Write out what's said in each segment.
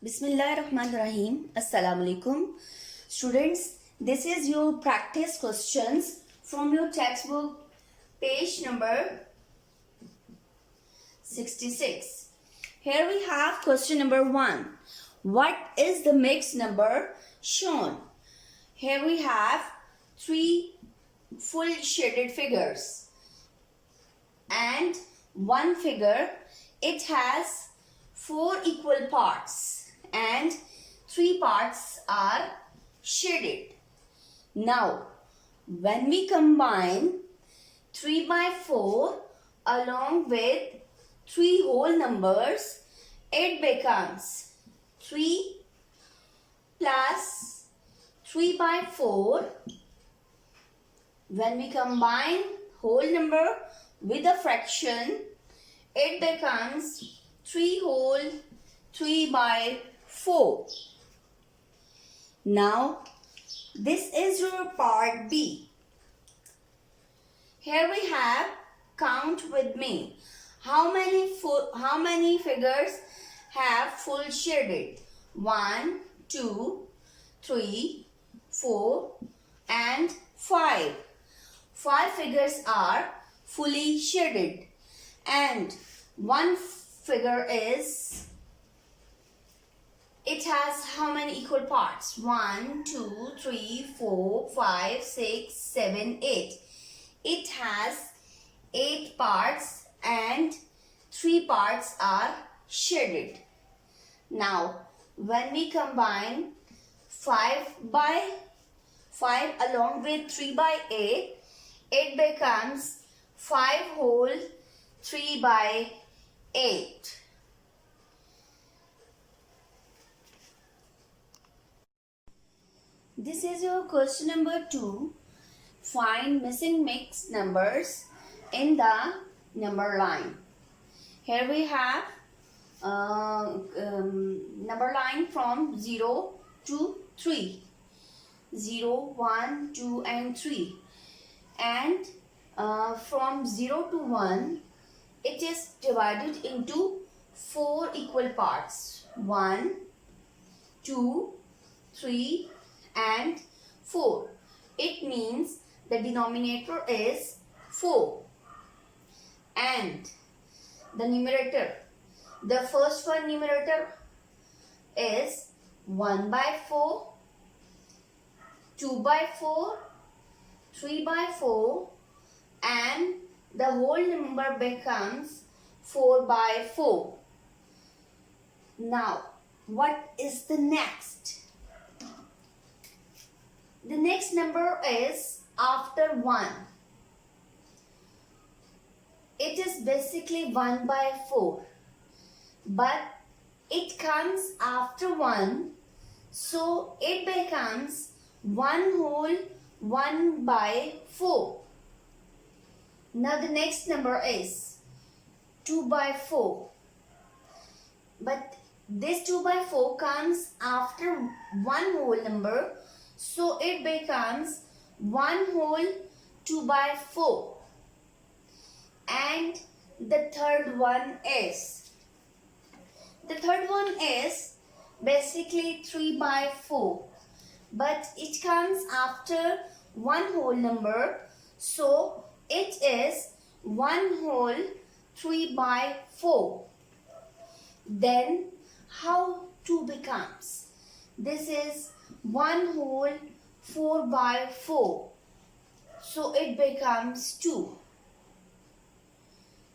Bismillahirrahmanirrahim. Assalamu alaikum. Students, this is your practice questions from your textbook, page number 66. Here we have question number 1. What is the mixed number shown? Here we have 3 full shaded figures and one figure. It has 4 equal parts and 3 parts are shaded. Now, when we combine 3 by 4 along with 3 whole numbers, it becomes 3 plus 3 by 4. When we combine whole number with a fraction, it becomes 3 whole 3 by 4. Now, this is your part B. Here we have, count with me. How many figures have full shaded? 1, 2, 3, 4 and 5. 5 figures are fully shaded and one figure is, it has how many equal parts? 1, 2, 3, 4, 5, 6, 7, 8. It has 8 parts and 3 parts are shaded. Now, when we combine 5 by 5 along with 3 by 8, it becomes 5 whole 3 by 8. This is your question number 2. Find missing mixed numbers in the number line. Here we have number line from 0 to 3. 0, 1, 2 and 3. And from 0 to 1, it is divided into 4 equal parts. 1, 2, 3 and 4. It means the denominator is 4. And the numerator, the first one numerator is 1 by 4, 2 by 4, 3 by 4 and the whole number becomes 4 by 4. Now, what is the next? The next number is after 1. It is basically 1 by 4. But it comes after 1. So it becomes 1 whole 1 by 4. Now the next number is 2 by 4. But this 2 by 4 comes after 1 whole number. So it becomes 1 whole 2 by 4. And the third one is, basically 3 by 4. But it comes after 1 whole number. So it is 1 whole 3 by 4. Then how 2 becomes? This is 1 whole 4 by 4. So it becomes 2.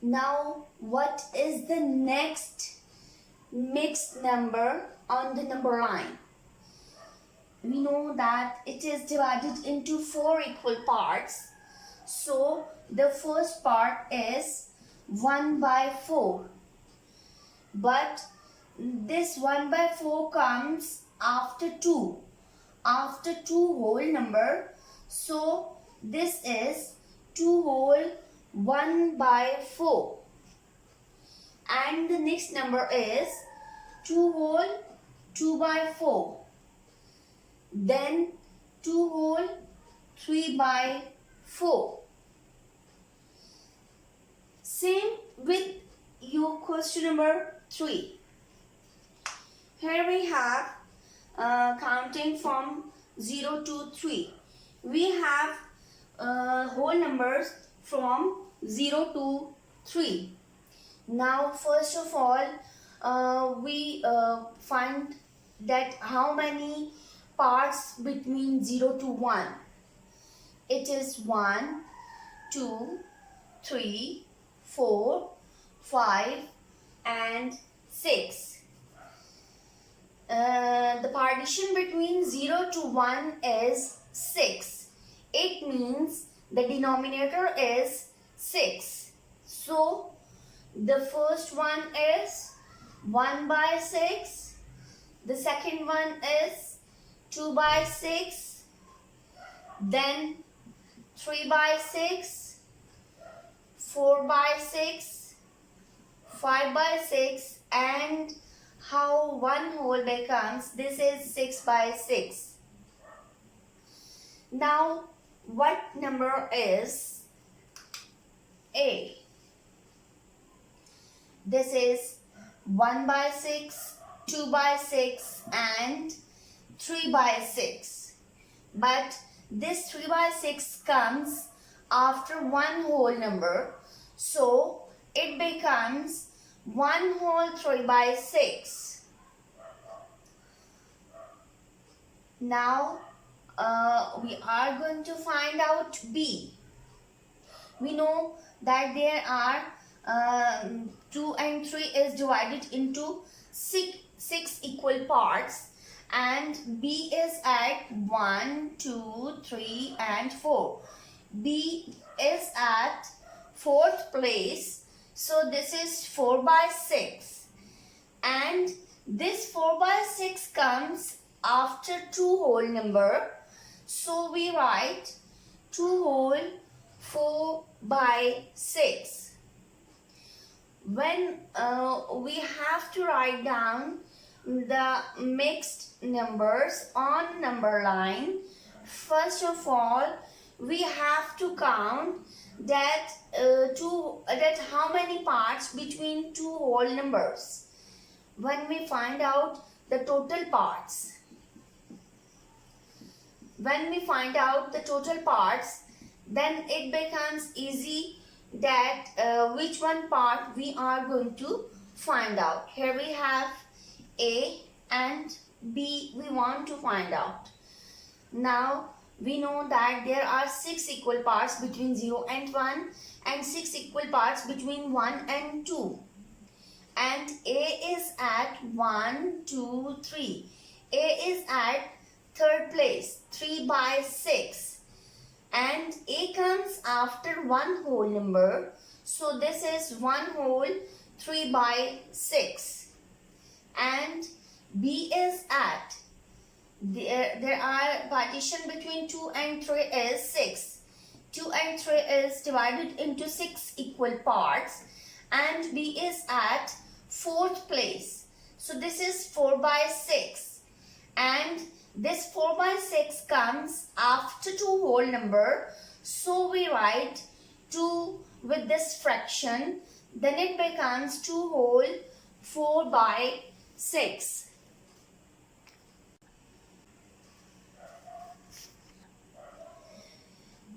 Now what is the next mixed number on the number line? We know that it is divided into 4 equal parts. So the first part is 1 by 4. But this 1 by 4 comes after 2. After 2 whole number. So this is 2 whole 1 by 4. And the next number is 2 whole 2 by 4. Then 2 whole 3 by 4. Same with your question number 3. Here we have counting from 0 to 3. We have whole numbers from 0 to 3. Now first of all, we find that how many parts between 0 to 1. It is 1, 2, 3, 4, 5 and 6. The partition between 0 to 1 is 6. It means the denominator is 6. So, the first one is 1 by 6. The second one is 2 by 6. Then 3 by 6. 4 by 6. 5 by 6 and how one whole becomes, this is 6 by 6. Now, what number is A? This is 1 by 6, 2 by 6 and 3 by 6. But this 3 by 6 comes after one whole number. So, it becomes 1 whole 3 by 6. Now, we are going to find out B. We know that there are 2 and 3 is divided into 6 equal parts and B is at 1, 2, 3 and 4. B is at 4th place. So this is 4 by 6 and this 4 by 6 comes after 2 whole number. So we write 2 whole 4 by 6. When we have to write down the mixed numbers on number line, first of all we have to count that how many parts between 2 whole numbers. When we find out the total parts, then it becomes easy that which one part we are going to find out. Here we have A and B we want to find out. Now we know that there are 6 equal parts between 0 and 1 and 6 equal parts between 1 and 2. And A is at 1, 2, 3. A is at 3rd place, 3 by 6. And A comes after one whole number. So this is 1 whole 3 by 6. And B is at, there are partition between 2 and 3 is 6. 2 and 3 is divided into 6 equal parts and B is at 4th place. So this is 4 by 6 and this 4 by 6 comes after 2 whole number. So we write 2 with this fraction, then it becomes 2 whole 4 by 6.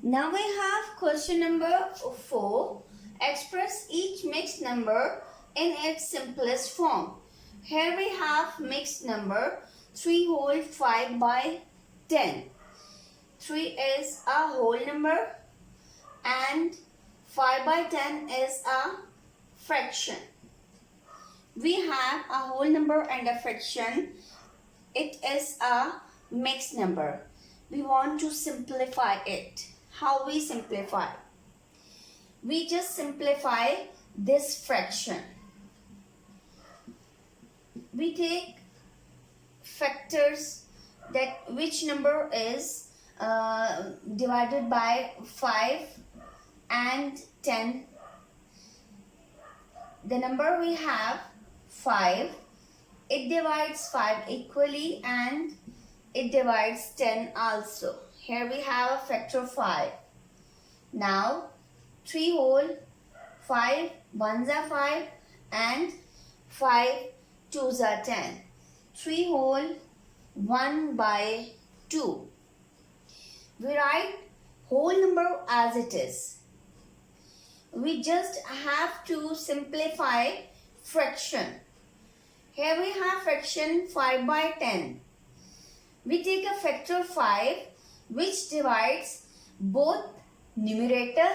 Now we have question number 4. Express each mixed number in its simplest form. Here we have mixed number 3 whole 5 by 10. 3 is a whole number and 5 by 10 is a fraction. We have a whole number and a fraction. It is a mixed number. We want to simplify it. How we simplify? We just simplify this fraction. We take factors that which number is divided by 5 and 10. The number we have 5, it divides 5 equally and it divides 10 also. Here we have a factor 5. Now 3 whole 5 ones are 5 and 5 twos are 10. 3 whole 1 by 2. We write whole number as it is. We just have to simplify fraction. Here we have fraction 5 by 10. We take a factor 5 which divides both numerator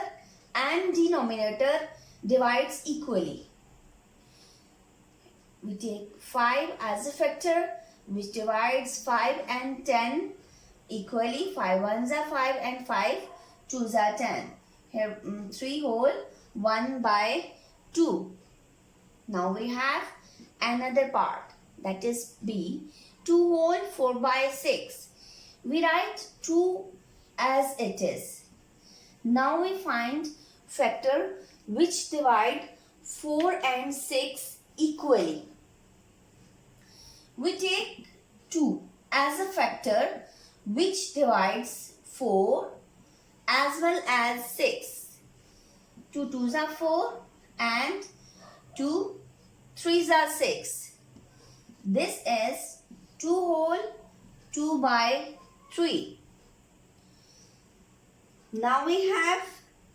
and denominator divides equally. We take 5 as a factor which divides 5 and 10 equally. 5 ones are 5 and 5 twos are 10. Here 3 whole 1 by 2. Now we have another part, that is B. 2 whole 4 by 6. We write 2 as it is. Now we find factor which divide 4 and 6 equally. We take 2 as a factor which divides 4 as well as 6. 2 twos are 4 and 2 threes are 6. This is 2 whole 2 by 3. Now we have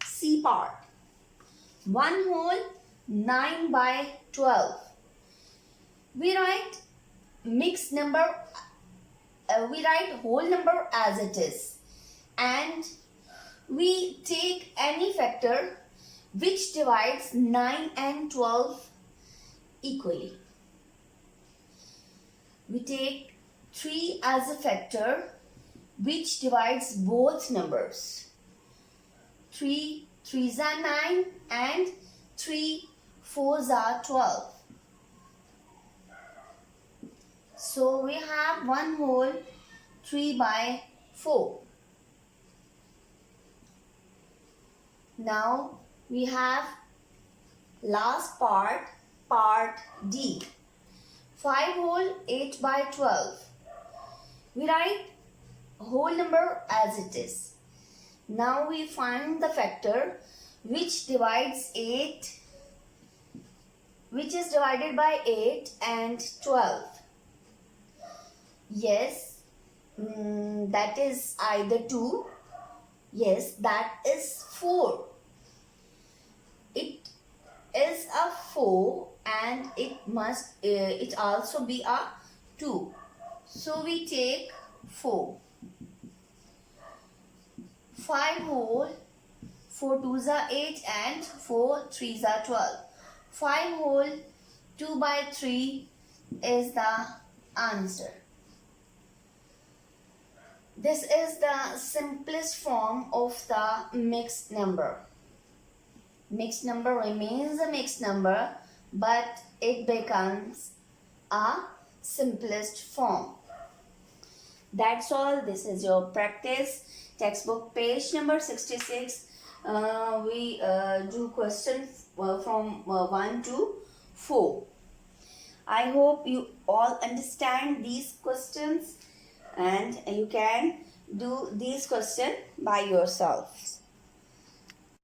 C part. 1 whole 9 by 12. We write mixed number, we write whole number as it is, and we take any factor which divides 9 and 12 equally. We take 3 as a factor which divides both numbers. 3 threes are 9 and 3 fours are 12. So we have 1 whole 3 by 4. Now we have last part, part D. 5 whole 8 by 12. We write whole number as it is. Now we find the factor which divides 8, which is divided by 8 and 12. Yes, that is either 2. Yes, that is 4. It is a 4 and it also be a 2. So we take 4. 5 whole 4 twos are 8 and 4 threes are 12. 5 whole 2 by 3 is the answer. This is the simplest form of the mixed number. Mixed number remains a mixed number, but it becomes a simplest form. That's all. This is your practice textbook, page number 66. We do questions from 1 to 4. I hope you all understand these questions and you can do these questions by yourselves.